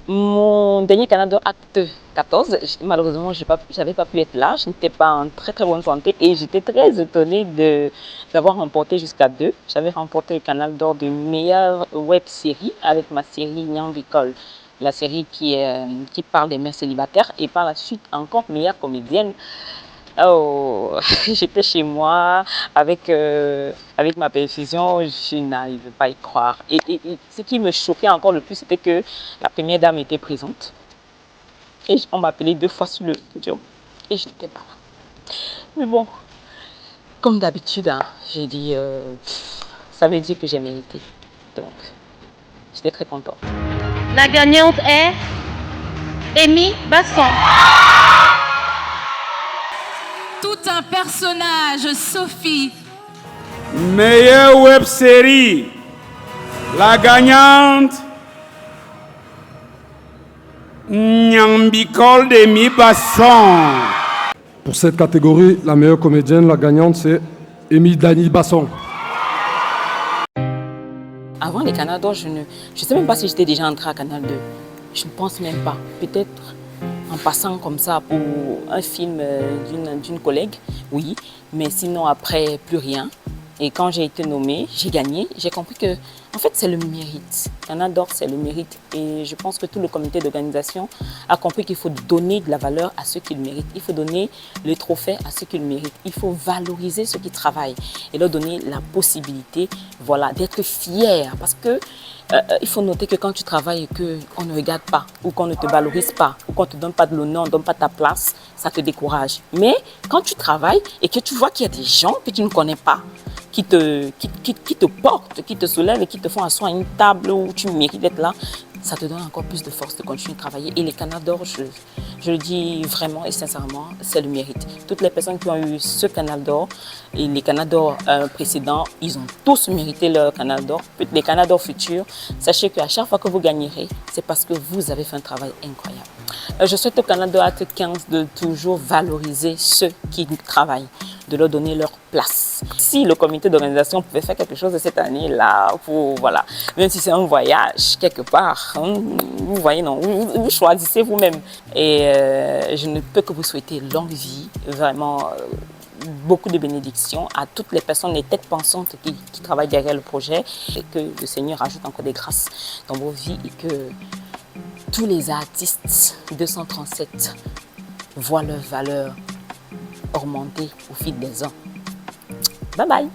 Mon dernier Canada acte 14, malheureusement, je n'avais pas pu être là, je n'étais pas en très très bonne santé et j'étais très étonnée d'avoir remporté jusqu'à 2. J'avais remporté le Canal d'or de meilleure web série avec ma série Nyambicole, la série qui parle des mères célibataires, et par la suite encore meilleure comédienne. Oh, j'étais chez moi avec ma perfusion, je n'arrivais pas à y croire. Et ce qui me choquait encore le plus, c'était que la première dame était présente. Et on m'appelait 2 fois sur le podium. Et je n'étais pas là. Mais bon, comme d'habitude, hein, j'ai dit, ça veut dire que j'ai mérité. Donc, j'étais très contente. La gagnante est Amy Basson. Tout un personnage, Sophie. Meilleure web série. La gagnante, Nyambicole d'Amy Basson. Pour cette catégorie, la meilleure comédienne, la gagnante, c'est Amy Dani Basson. Avant les Canal d'or, je ne sais même pas si j'étais déjà entrée à Canal 2. Je ne pense même pas. Peut-être en passant comme ça pour un film d'une collègue, oui. Mais sinon, après, plus rien. Et quand j'ai été nommée, j'ai gagné. J'ai compris que, en fait, c'est le mérite. Canal d'or, c'est le mérite. Et je pense que tout le comité d'organisation a compris qu'il faut donner de la valeur à ceux qui le méritent. Il faut donner le trophée à ceux qui le méritent. Il faut valoriser ceux qui travaillent et leur donner la possibilité, voilà, d'être fiers. Parce que il faut noter que quand tu travailles et qu'on ne regarde pas, ou qu'on ne te valorise pas, ou qu'on ne te donne pas de l'honneur, on ne donne pas ta place, ça te décourage. Mais quand tu travailles et que tu vois qu'il y a des gens que tu ne connais pas, qui te portent, qui te soulèvent et qui te font asseoir à une table où tu mérites d'être là, ça te donne encore plus de force de continuer de travailler. Et les Canal d'or, je le dis vraiment et sincèrement, c'est le mérite. Toutes les personnes qui ont eu ce Canal d'or et les Canal d'or précédents, ils ont tous mérité leur Canal d'or. Les Canal d'or futurs, sachez qu'à chaque fois que vous gagnerez, c'est parce que vous avez fait un travail incroyable. Je souhaite au Canal d'or acte 15 de toujours valoriser ceux qui travaillent, de leur donner leur place. Si le comité d'organisation pouvait faire quelque chose de cette année-là, voilà, même si c'est un voyage quelque part, hein, vous voyez, non, vous choisissez vous-même. Et je ne peux que vous souhaiter longue vie, vraiment beaucoup de bénédictions à toutes les personnes, les têtes pensantes qui travaillent derrière le projet, et que le Seigneur ajoute encore des grâces dans vos vies et que tous les artistes 237 voient leur valeur augmenter au fil des ans. Bye bye.